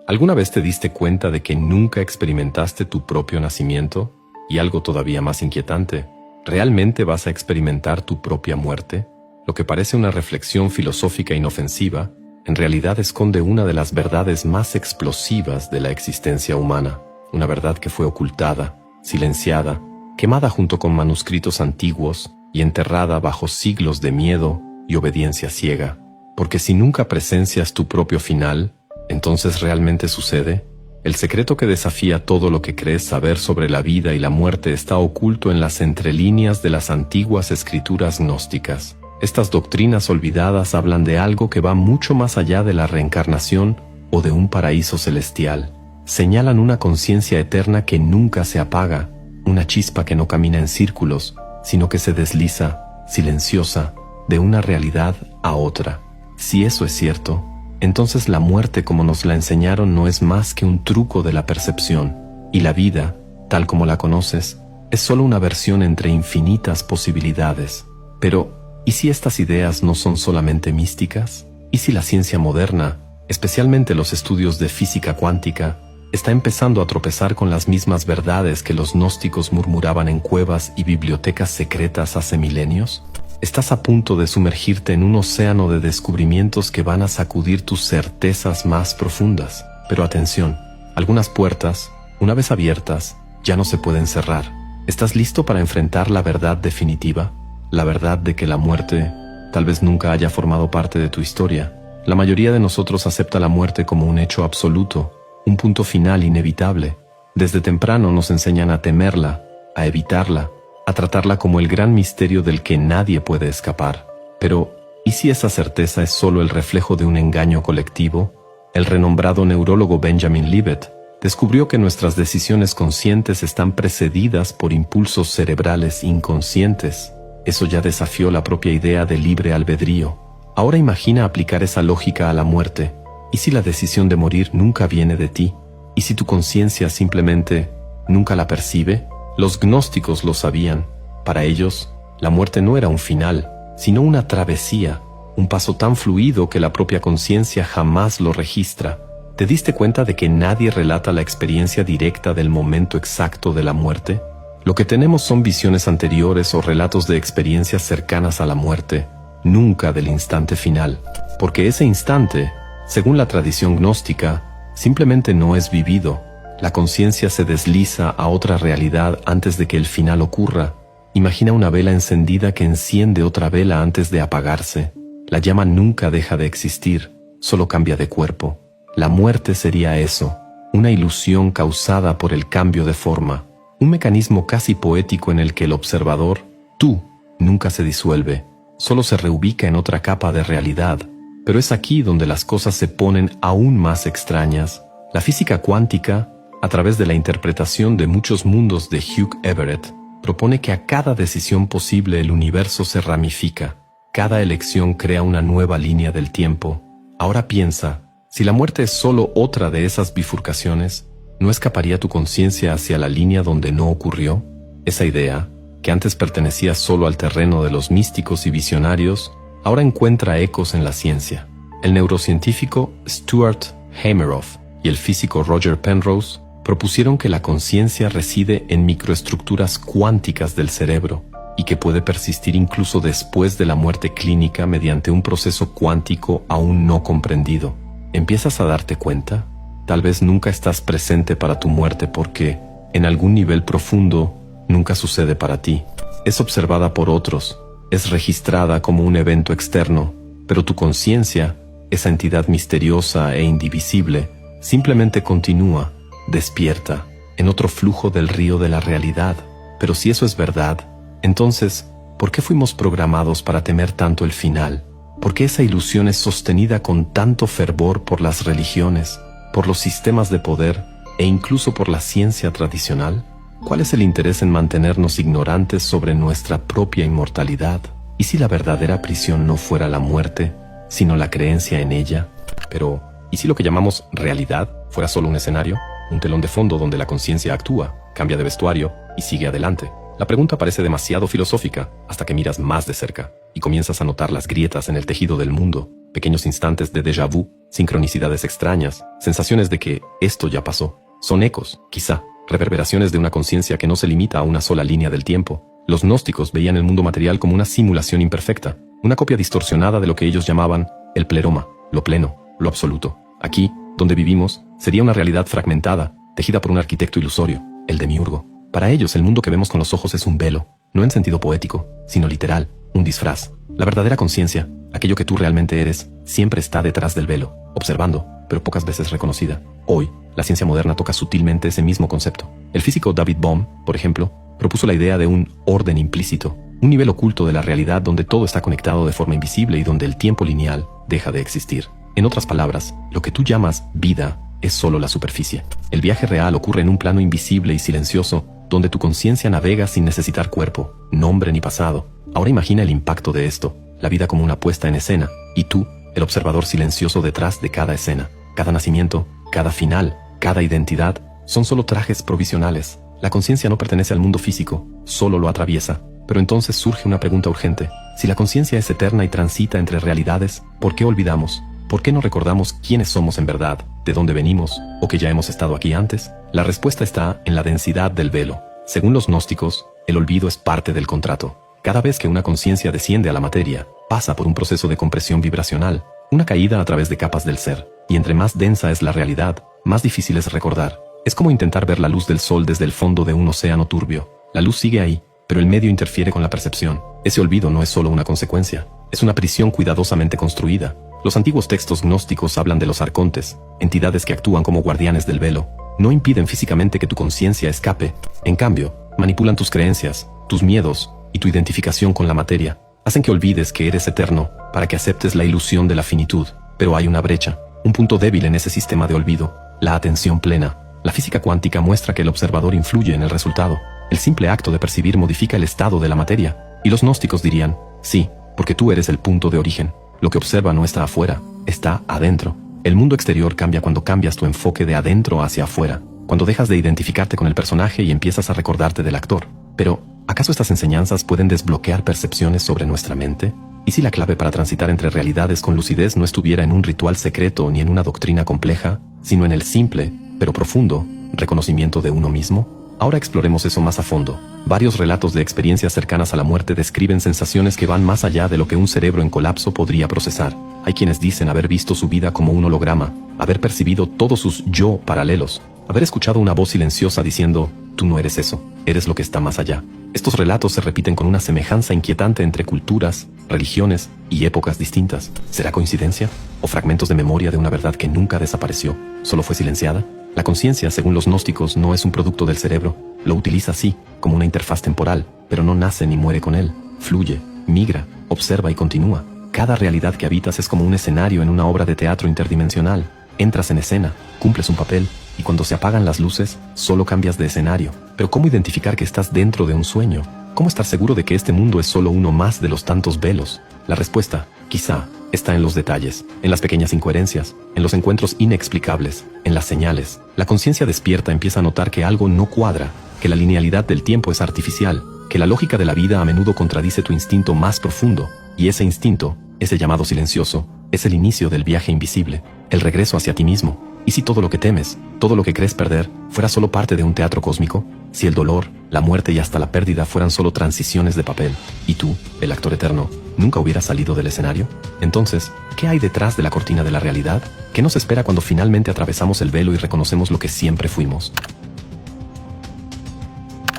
¿Alguna vez te diste cuenta de que nunca experimentaste tu propio nacimiento? Y algo todavía más inquietante, ¿realmente vas a experimentar tu propia muerte? Lo que parece una reflexión filosófica inofensiva, en realidad esconde una de las verdades más explosivas de la existencia humana, una verdad que fue ocultada, silenciada, quemada junto con manuscritos antiguos y enterrada bajo siglos de miedo y obediencia ciega. Porque si nunca presencias tu propio final, ¿entonces realmente sucede? El secreto que desafía todo lo que crees saber sobre la vida y la muerte está oculto en las entrelíneas de las antiguas escrituras gnósticas. Estas doctrinas olvidadas hablan de algo que va mucho más allá de la reencarnación o de un paraíso celestial. Señalan una conciencia eterna que nunca se apaga, una chispa que no camina en círculos, sino que se desliza, silenciosa, de una realidad a otra. Si eso es cierto, entonces la muerte como nos la enseñaron no es más que un truco de la percepción, y la vida, tal como la conoces, es solo una versión entre infinitas posibilidades. Pero, ¿y si estas ideas no son solamente místicas? ¿Y si la ciencia moderna, especialmente los estudios de física cuántica, está empezando a tropezar con las mismas verdades que los gnósticos murmuraban en cuevas y bibliotecas secretas hace milenios? Estás a punto de sumergirte en un océano de descubrimientos que van a sacudir tus certezas más profundas. Pero atención, algunas puertas, una vez abiertas, ya no se pueden cerrar. ¿Estás listo para enfrentar la verdad definitiva? La verdad de que la muerte tal vez nunca haya formado parte de tu historia. La mayoría de nosotros acepta la muerte como un hecho absoluto, un punto final inevitable. Desde temprano nos enseñan a temerla, a evitarla, a tratarla como el gran misterio del que nadie puede escapar. Pero, ¿y si esa certeza es solo el reflejo de un engaño colectivo? El renombrado neurólogo Benjamin Libet descubrió que nuestras decisiones conscientes están precedidas por impulsos cerebrales inconscientes. Eso ya desafió la propia idea de libre albedrío. Ahora imagina aplicar esa lógica a la muerte. ¿Y si la decisión de morir nunca viene de ti? ¿Y si tu conciencia simplemente nunca la percibe? Los gnósticos lo sabían. Para ellos, la muerte no era un final, sino una travesía, un paso tan fluido que la propia conciencia jamás lo registra. ¿Te diste cuenta de que nadie relata la experiencia directa del momento exacto de la muerte? Lo que tenemos son visiones anteriores o relatos de experiencias cercanas a la muerte, nunca del instante final, porque ese instante, según la tradición gnóstica, simplemente no es vivido. La conciencia se desliza a otra realidad antes de que el final ocurra. Imagina una vela encendida que enciende otra vela antes de apagarse. La llama nunca deja de existir, solo cambia de cuerpo. La muerte sería eso, una ilusión causada por el cambio de forma, un mecanismo casi poético en el que el observador, tú, nunca se disuelve, solo se reubica en otra capa de realidad. Pero es aquí donde las cosas se ponen aún más extrañas. La física cuántica, a través de la interpretación de muchos mundos de Hugh Everett, propone que a cada decisión posible el universo se ramifica. Cada elección crea una nueva línea del tiempo. Ahora piensa, si la muerte es solo otra de esas bifurcaciones, ¿no escaparía tu conciencia hacia la línea donde no ocurrió? Esa idea, que antes pertenecía solo al terreno de los místicos y visionarios, ahora encuentra ecos en la ciencia. El neurocientífico Stuart Hameroff y el físico Roger Penrose propusieron que la conciencia reside en microestructuras cuánticas del cerebro y que puede persistir incluso después de la muerte clínica mediante un proceso cuántico aún no comprendido. ¿Empiezas a darte cuenta? Tal vez nunca estás presente para tu muerte porque, en algún nivel profundo, nunca sucede para ti. Es observada por otros, es registrada como un evento externo, pero tu conciencia, esa entidad misteriosa e indivisible, simplemente continúa, despierta, en otro flujo del río de la realidad. Pero si eso es verdad, entonces, ¿por qué fuimos programados para temer tanto el final? ¿Por qué esa ilusión es sostenida con tanto fervor por las religiones, por los sistemas de poder e incluso por la ciencia tradicional? ¿Cuál es el interés en mantenernos ignorantes sobre nuestra propia inmortalidad? ¿Y si la verdadera prisión no fuera la muerte, sino la creencia en ella? Pero, ¿y si lo que llamamos realidad fuera solo un escenario? Un telón de fondo donde la conciencia actúa, cambia de vestuario y sigue adelante. La pregunta parece demasiado filosófica hasta que miras más de cerca y comienzas a notar las grietas en el tejido del mundo. pequeños instantes de déjà vu, sincronicidades extrañas, sensaciones de que esto ya pasó. Son ecos, quizá, reverberaciones de una conciencia que no se limita a una sola línea del tiempo. Los gnósticos veían el mundo material como una simulación imperfecta, una copia distorsionada de lo que ellos llamaban el pleroma, lo pleno, lo absoluto. Aquí, donde vivimos, sería una realidad fragmentada, tejida por un arquitecto ilusorio, el demiurgo. Para ellos el mundo que vemos con los ojos es un velo, no en sentido poético, sino literal, un disfraz. La verdadera conciencia, aquello que tú realmente eres, siempre está detrás del velo, observando, pero pocas veces reconocida. Hoy, la ciencia moderna toca sutilmente ese mismo concepto. El físico David Bohm, por ejemplo, propuso la idea de un orden implícito, un nivel oculto de la realidad donde todo está conectado de forma invisible y donde el tiempo lineal deja de existir. En otras palabras, lo que tú llamas vida es solo la superficie. El viaje real ocurre en un plano invisible y silencioso, donde tu conciencia navega sin necesitar cuerpo, nombre ni pasado. Ahora imagina el impacto de esto, la vida como una puesta en escena, y tú, el observador silencioso detrás de cada escena. Cada nacimiento, cada final, cada identidad, son solo trajes provisionales. La conciencia no pertenece al mundo físico, solo lo atraviesa. Pero entonces surge una pregunta urgente. Si la conciencia es eterna y transita entre realidades, ¿por qué olvidamos? ¿Por qué no recordamos quiénes somos en verdad, de dónde venimos, o que ya hemos estado aquí antes? La respuesta está en la densidad del velo. Según los gnósticos, el olvido es parte del contrato. Cada vez que una conciencia desciende a la materia, pasa por un proceso de compresión vibracional, una caída a través de capas del ser, y entre más densa es la realidad, más difícil es recordar. Es como intentar ver la luz del sol desde el fondo de un océano turbio. La luz sigue ahí, pero el medio interfiere con la percepción. Ese olvido no es solo una consecuencia, es una prisión cuidadosamente construida. Los antiguos textos gnósticos hablan de los arcontes, entidades que actúan como guardianes del velo. No impiden físicamente que tu conciencia escape. En cambio, manipulan tus creencias, tus miedos y tu identificación con la materia. Hacen que olvides que eres eterno para que aceptes la ilusión de la finitud. Pero hay una brecha, un punto débil en ese sistema de olvido: la atención plena. La física cuántica muestra que el observador influye en el resultado. El simple acto de percibir modifica el estado de la materia. Y los gnósticos dirían, sí, porque tú eres el punto de origen. Lo que observa no está afuera, está adentro. El mundo exterior cambia cuando cambias tu enfoque de adentro hacia afuera, cuando dejas de identificarte con el personaje y empiezas a recordarte del actor. Pero, ¿acaso estas enseñanzas pueden desbloquear percepciones sobre nuestra mente? ¿Y si la clave para transitar entre realidades con lucidez no estuviera en un ritual secreto ni en una doctrina compleja, sino en el simple, pero profundo, reconocimiento de uno mismo? Ahora exploremos eso más a fondo. Varios relatos de experiencias cercanas a la muerte describen sensaciones que van más allá de lo que un cerebro en colapso podría procesar. Hay quienes dicen haber visto su vida como un holograma, haber percibido todos sus yo paralelos, haber escuchado una voz silenciosa diciendo, tú no eres eso, eres lo que está más allá. Estos relatos se repiten con una semejanza inquietante entre culturas, religiones y épocas distintas. ¿Será coincidencia? ¿O fragmentos de memoria de una verdad que nunca desapareció, solo fue silenciada? La conciencia, según los gnósticos, no es un producto del cerebro. Lo utiliza así, como una interfaz temporal, pero no nace ni muere con él. Fluye, migra, observa y continúa. Cada realidad que habitas es como un escenario en una obra de teatro interdimensional. Entras en escena, cumples un papel, y cuando se apagan las luces, solo cambias de escenario. Pero ¿cómo identificar que estás dentro de un sueño? ¿Cómo estar seguro de que este mundo es solo uno más de los tantos velos? La respuesta, quizá, está en los detalles, en las pequeñas incoherencias, en los encuentros inexplicables, en las señales. La conciencia despierta empieza a notar que algo no cuadra, que la linealidad del tiempo es artificial, que la lógica de la vida a menudo contradice tu instinto más profundo, y ese instinto, ese llamado silencioso, es el inicio del viaje invisible, el regreso hacia ti mismo. ¿Y si todo lo que temes, todo lo que crees perder, fuera solo parte de un teatro cósmico? Si el dolor, la muerte y hasta la pérdida fueran solo transiciones de papel, y tú, el actor eterno, nunca hubieras salido del escenario? Entonces, ¿qué hay detrás de la cortina de la realidad? ¿Qué nos espera cuando finalmente atravesamos el velo y reconocemos lo que siempre fuimos?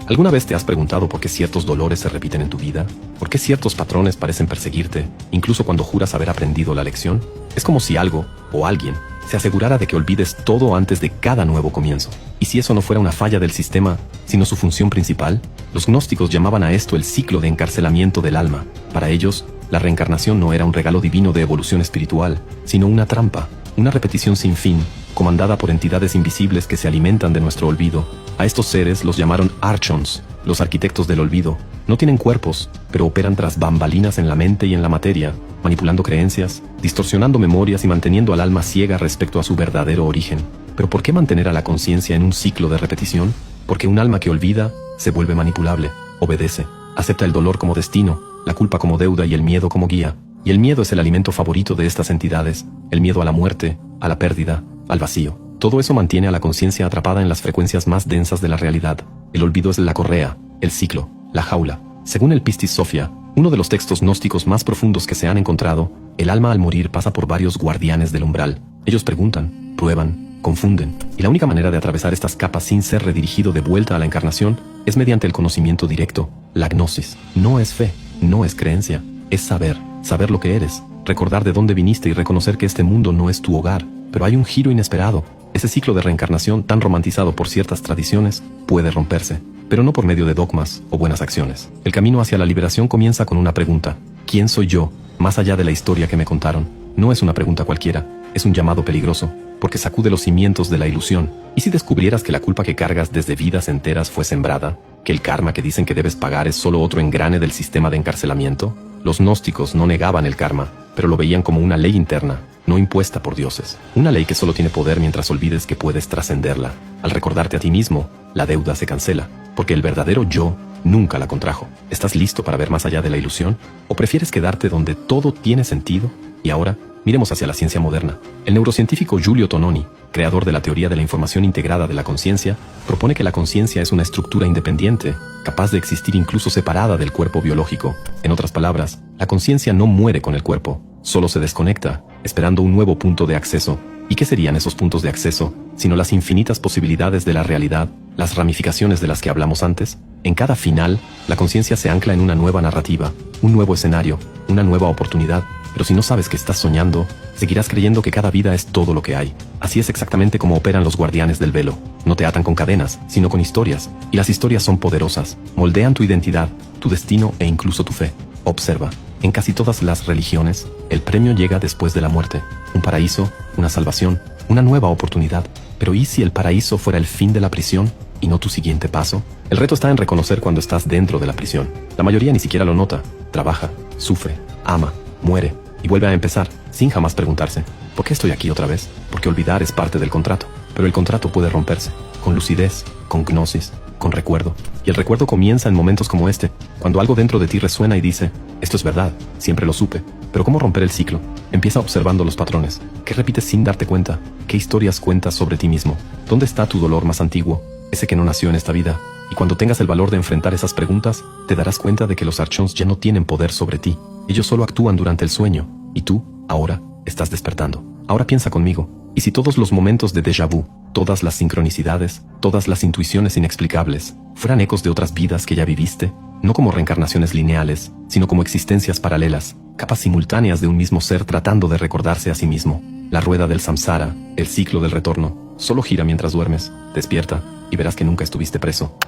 ¿Alguna vez te has preguntado por qué ciertos dolores se repiten en tu vida? ¿Por qué ciertos patrones parecen perseguirte, incluso cuando juras haber aprendido la lección? Es como si algo, o alguien, se asegurara de que olvides todo antes de cada nuevo comienzo. ¿Y si eso no fuera una falla del sistema, sino su función principal? Los gnósticos llamaban a esto el ciclo de encarcelamiento del alma. Para ellos, la reencarnación no era un regalo divino de evolución espiritual, sino una trampa, una repetición sin fin, comandada por entidades invisibles que se alimentan de nuestro olvido. A estos seres los llamaron archons, los arquitectos del olvido. No tienen cuerpos, pero operan tras bambalinas en la mente y en la materia, manipulando creencias, distorsionando memorias y manteniendo al alma ciega respecto a su verdadero origen. ¿Pero por qué mantener a la conciencia en un ciclo de repetición? Porque un alma que olvida se vuelve manipulable, obedece, acepta el dolor como destino, la culpa como deuda y el miedo como guía. Y el miedo es el alimento favorito de estas entidades, el miedo a la muerte, a la pérdida, al vacío. Todo eso mantiene a la conciencia atrapada en las frecuencias más densas de la realidad. El olvido es la correa, el ciclo, la jaula. Según el Pistis Sophia, uno de los textos gnósticos más profundos que se han encontrado, el alma al morir pasa por varios guardianes del umbral. Ellos preguntan, prueban, confunden. Y la única manera de atravesar estas capas sin ser redirigido de vuelta a la encarnación es mediante el conocimiento directo, la gnosis. No es fe, no es creencia, es saber, saber lo que eres, recordar de dónde viniste y reconocer que este mundo no es tu hogar. Pero hay un giro inesperado. Ese ciclo de reencarnación tan romantizado por ciertas tradiciones puede romperse, pero no por medio de dogmas o buenas acciones. El camino hacia la liberación comienza con una pregunta. ¿Quién soy yo, más allá de la historia que me contaron? No es una pregunta cualquiera, es un llamado peligroso, porque sacude los cimientos de la ilusión. ¿Y si descubrieras que la culpa que cargas desde vidas enteras fue sembrada? ¿Que el karma que dicen que debes pagar es solo otro engrane del sistema de encarcelamiento? Los gnósticos no negaban el karma, pero lo veían como una ley interna, no impuesta por dioses. Una ley que solo tiene poder mientras olvides que puedes trascenderla. Al recordarte a ti mismo, la deuda se cancela, porque el verdadero yo nunca la contrajo. ¿Estás listo para ver más allá de la ilusión? ¿O prefieres quedarte donde todo tiene sentido? Y ahora, miremos hacia la ciencia moderna. El neurocientífico Giulio Tononi, creador de la teoría de la información integrada de la conciencia, propone que la conciencia es una estructura independiente, capaz de existir incluso separada del cuerpo biológico. En otras palabras, la conciencia no muere con el cuerpo, solo se desconecta, esperando un nuevo punto de acceso. ¿Y qué serían esos puntos de acceso, sino las infinitas posibilidades de la realidad, las ramificaciones de las que hablamos antes? En cada final, la conciencia se ancla en una nueva narrativa, un nuevo escenario, una nueva oportunidad. Pero si no sabes que estás soñando, seguirás creyendo que cada vida es todo lo que hay. Así es exactamente como operan los guardianes del velo. No te atan con cadenas, sino con historias. Y las historias son poderosas, moldean tu identidad, tu destino e incluso tu fe. Observa, en casi todas las religiones, el premio llega después de la muerte. Un paraíso, una salvación, una nueva oportunidad. Pero ¿y si el paraíso fuera el fin de la prisión y no tu siguiente paso? El reto está en reconocer cuando estás dentro de la prisión. La mayoría ni siquiera lo nota. Trabaja, sufre, ama, muere y vuelve a empezar, sin jamás preguntarse, ¿por qué estoy aquí otra vez? Porque olvidar es parte del contrato. Pero el contrato puede romperse, con lucidez, con gnosis, con recuerdo. Y el recuerdo comienza en momentos como este, cuando algo dentro de ti resuena y dice, esto es verdad, siempre lo supe. Pero ¿cómo romper el ciclo? Empieza observando los patrones. ¿Qué repites sin darte cuenta? ¿Qué historias cuentas sobre ti mismo? ¿Dónde está tu dolor más antiguo? Ese que no nació en esta vida. Y cuando tengas el valor de enfrentar esas preguntas, te darás cuenta de que los archons ya no tienen poder sobre ti. Ellos solo actúan durante el sueño. Y tú, ahora, estás despertando. Ahora piensa conmigo. ¿Y si todos los momentos de déjà vu, todas las sincronicidades, todas las intuiciones inexplicables, fueran ecos de otras vidas que ya viviste? No como reencarnaciones lineales, sino como existencias paralelas, capas simultáneas de un mismo ser tratando de recordarse a sí mismo. La rueda del samsara, el ciclo del retorno, solo gira mientras duermes. Despierta y verás que nunca estuviste preso.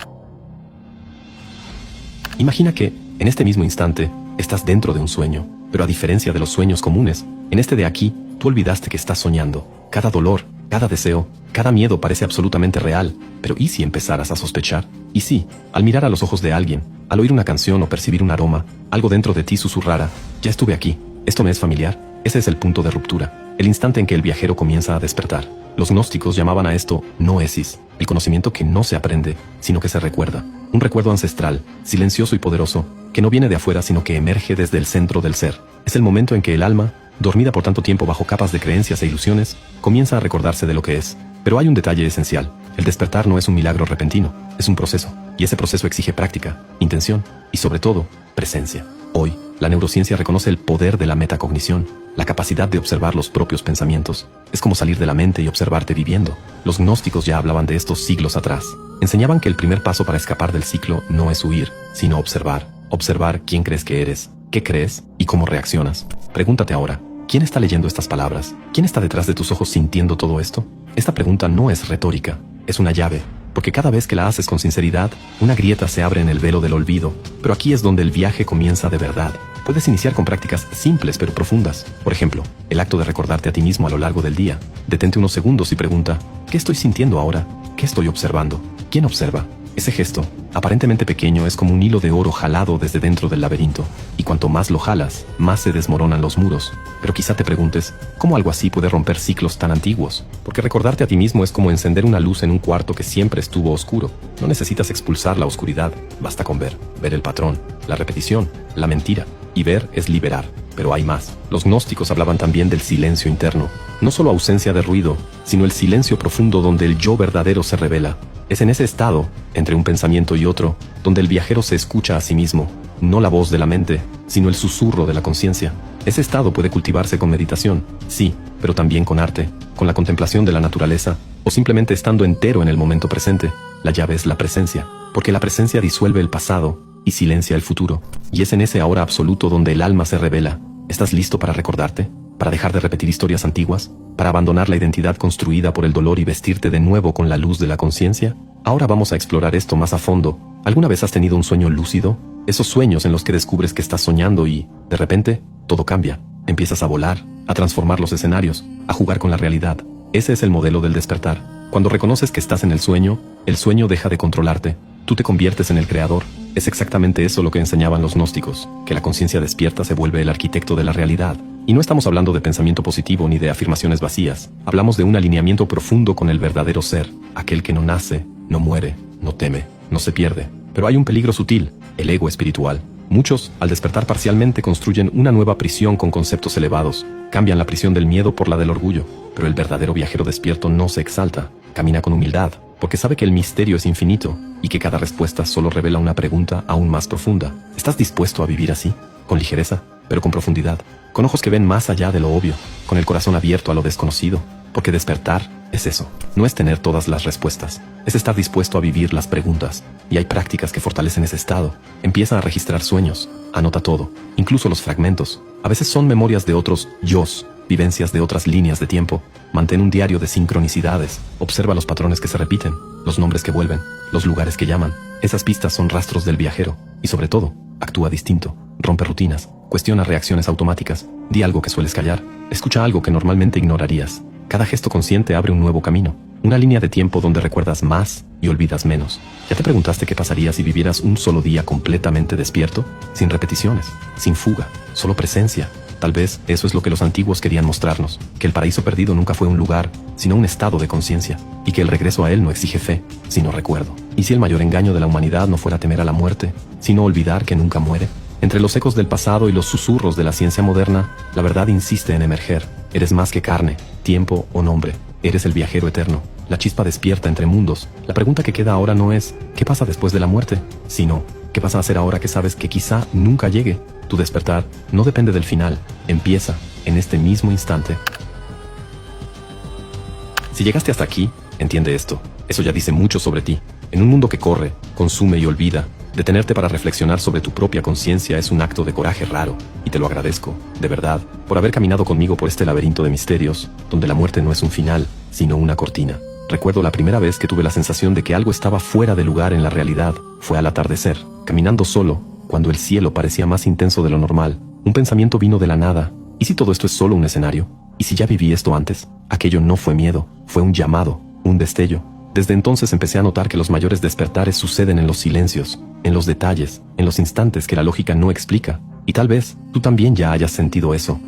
Imagina que, en este mismo instante, estás dentro de un sueño, pero a diferencia de los sueños comunes, en este de aquí, tú olvidaste que estás soñando. Cada dolor, cada deseo, cada miedo parece absolutamente real, pero ¿y si empezaras a sospechar? ¿Y si, al mirar a los ojos de alguien, al oír una canción o percibir un aroma, algo dentro de ti susurrara, ya estuve aquí, esto me es familiar? Ese es el punto de ruptura, el instante en que el viajero comienza a despertar. Los gnósticos llamaban a esto noesis, el conocimiento que no se aprende, sino que se recuerda. Un recuerdo ancestral, silencioso y poderoso, que no viene de afuera sino que emerge desde el centro del ser. Es el momento en que el alma, dormida por tanto tiempo bajo capas de creencias e ilusiones, comienza a recordarse de lo que es. Pero hay un detalle esencial. El despertar no es un milagro repentino, es un proceso. Y ese proceso exige práctica, intención y sobre todo, presencia. Hoy, la neurociencia reconoce el poder de la metacognición, la capacidad de observar los propios pensamientos. Es como salir de la mente y observarte viviendo. Los gnósticos ya hablaban de esto siglos atrás. Enseñaban que el primer paso para escapar del ciclo no es huir, sino observar. Observar quién crees que eres, qué crees y cómo reaccionas. Pregúntate ahora, ¿quién está leyendo estas palabras? ¿Quién está detrás de tus ojos sintiendo todo esto? Esta pregunta no es retórica, es una llave, porque cada vez que la haces con sinceridad, una grieta se abre en el velo del olvido. Pero aquí es donde el viaje comienza de verdad. Puedes iniciar con prácticas simples pero profundas. Por ejemplo, el acto de recordarte a ti mismo a lo largo del día. Detente unos segundos y pregunta, ¿qué estoy sintiendo ahora? ¿Qué estoy observando? ¿Quién observa? Ese gesto, Aparentemente pequeño, es como un hilo de oro jalado desde dentro del laberinto, y cuanto más lo jalas, más se desmoronan los muros. Pero quizá te preguntes, ¿cómo algo así puede romper ciclos tan antiguos? Porque recordarte a ti mismo es como encender una luz en un cuarto que siempre estuvo oscuro. No necesitas expulsar la oscuridad, basta con ver el patrón, la repetición, la mentira. Y ver es liberar. Pero hay más. Los gnósticos hablaban también del silencio interno. No solo ausencia de ruido, sino el silencio profundo donde el yo verdadero se revela. Es en ese estado, entre un pensamiento y otro, donde el viajero se escucha a sí mismo, no la voz de la mente, sino el susurro de la conciencia. Ese estado puede cultivarse con meditación, sí, pero también con arte, con la contemplación de la naturaleza, o simplemente estando entero en el momento presente. La llave es la presencia, porque la presencia disuelve el pasado y silencia el futuro. Y es en ese ahora absoluto donde el alma se revela. ¿Estás listo para recordarte? ¿Para dejar de repetir historias antiguas? ¿Para abandonar la identidad construida por el dolor y vestirte de nuevo con la luz de la conciencia? Ahora vamos a explorar esto más a fondo. ¿Alguna vez has tenido un sueño lúcido? Esos sueños en los que descubres que estás soñando y, de repente, todo cambia. Empiezas a volar, a transformar los escenarios, a jugar con la realidad. Ese es el modelo del despertar. Cuando reconoces que estás en el sueño deja de controlarte. Tú te conviertes en el creador. Es exactamente eso lo que enseñaban los gnósticos, que la conciencia despierta se vuelve el arquitecto de la realidad. Y no estamos hablando de pensamiento positivo ni de afirmaciones vacías. Hablamos de un alineamiento profundo con el verdadero ser, aquel que no nace, no muere, no teme, no se pierde. Pero hay un peligro sutil, el ego espiritual. Muchos, al despertar parcialmente, construyen una nueva prisión con conceptos elevados. Cambian la prisión del miedo por la del orgullo. Pero el verdadero viajero despierto no se exalta, camina con humildad, porque sabe que el misterio es infinito y que cada respuesta solo revela una pregunta aún más profunda. ¿Estás dispuesto a vivir así? Con ligereza, pero con profundidad, con ojos que ven más allá de lo obvio, con el corazón abierto a lo desconocido, porque despertar es eso, no es tener todas las respuestas, es estar dispuesto a vivir las preguntas, y hay prácticas que fortalecen ese estado. Empieza a registrar sueños, anota todo, incluso los fragmentos. A veces son memorias de otros yos, vivencias de otras líneas de tiempo. Mantén un diario de sincronicidades, observa los patrones que se repiten, los nombres que vuelven, los lugares que llaman. Esas pistas son rastros del viajero, y sobre todo, actúa distinto, rompe rutinas, cuestiona reacciones automáticas, di algo que sueles callar, escucha algo que normalmente ignorarías. Cada gesto consciente abre un nuevo camino, una línea de tiempo donde recuerdas más y olvidas menos. ¿Ya te preguntaste qué pasaría si vivieras un solo día completamente despierto? Sin repeticiones, sin fuga, solo presencia. Tal vez eso es lo que los antiguos querían mostrarnos, que el paraíso perdido nunca fue un lugar, sino un estado de conciencia, y que el regreso a él no exige fe, sino recuerdo. ¿Y si el mayor engaño de la humanidad no fuera temer a la muerte, sino olvidar que nunca muere? Entre los ecos del pasado y los susurros de la ciencia moderna, la verdad insiste en emerger. Eres más que carne, tiempo o nombre. Eres el viajero eterno, la chispa despierta entre mundos. La pregunta que queda ahora no es ¿qué pasa después de la muerte?, sino ¿qué vas a hacer ahora que sabes que quizá nunca llegue? Tu despertar no depende del final, empieza en este mismo instante. Si llegaste hasta aquí, entiende esto. Eso ya dice mucho sobre ti. En un mundo que corre, consume y olvida, detenerte para reflexionar sobre tu propia conciencia es un acto de coraje raro, y te lo agradezco, de verdad, por haber caminado conmigo por este laberinto de misterios, donde la muerte no es un final, sino una cortina. Recuerdo la primera vez que tuve la sensación de que algo estaba fuera de lugar en la realidad. Fue al atardecer, caminando solo, cuando el cielo parecía más intenso de lo normal. Un pensamiento vino de la nada. ¿Y si todo esto es solo un escenario? ¿Y si ya viví esto antes? Aquello no fue miedo, fue un llamado, un destello. Desde entonces empecé a notar que los mayores despertares suceden en los silencios, en los detalles, en los instantes que la lógica no explica. Y tal vez tú también ya hayas sentido eso.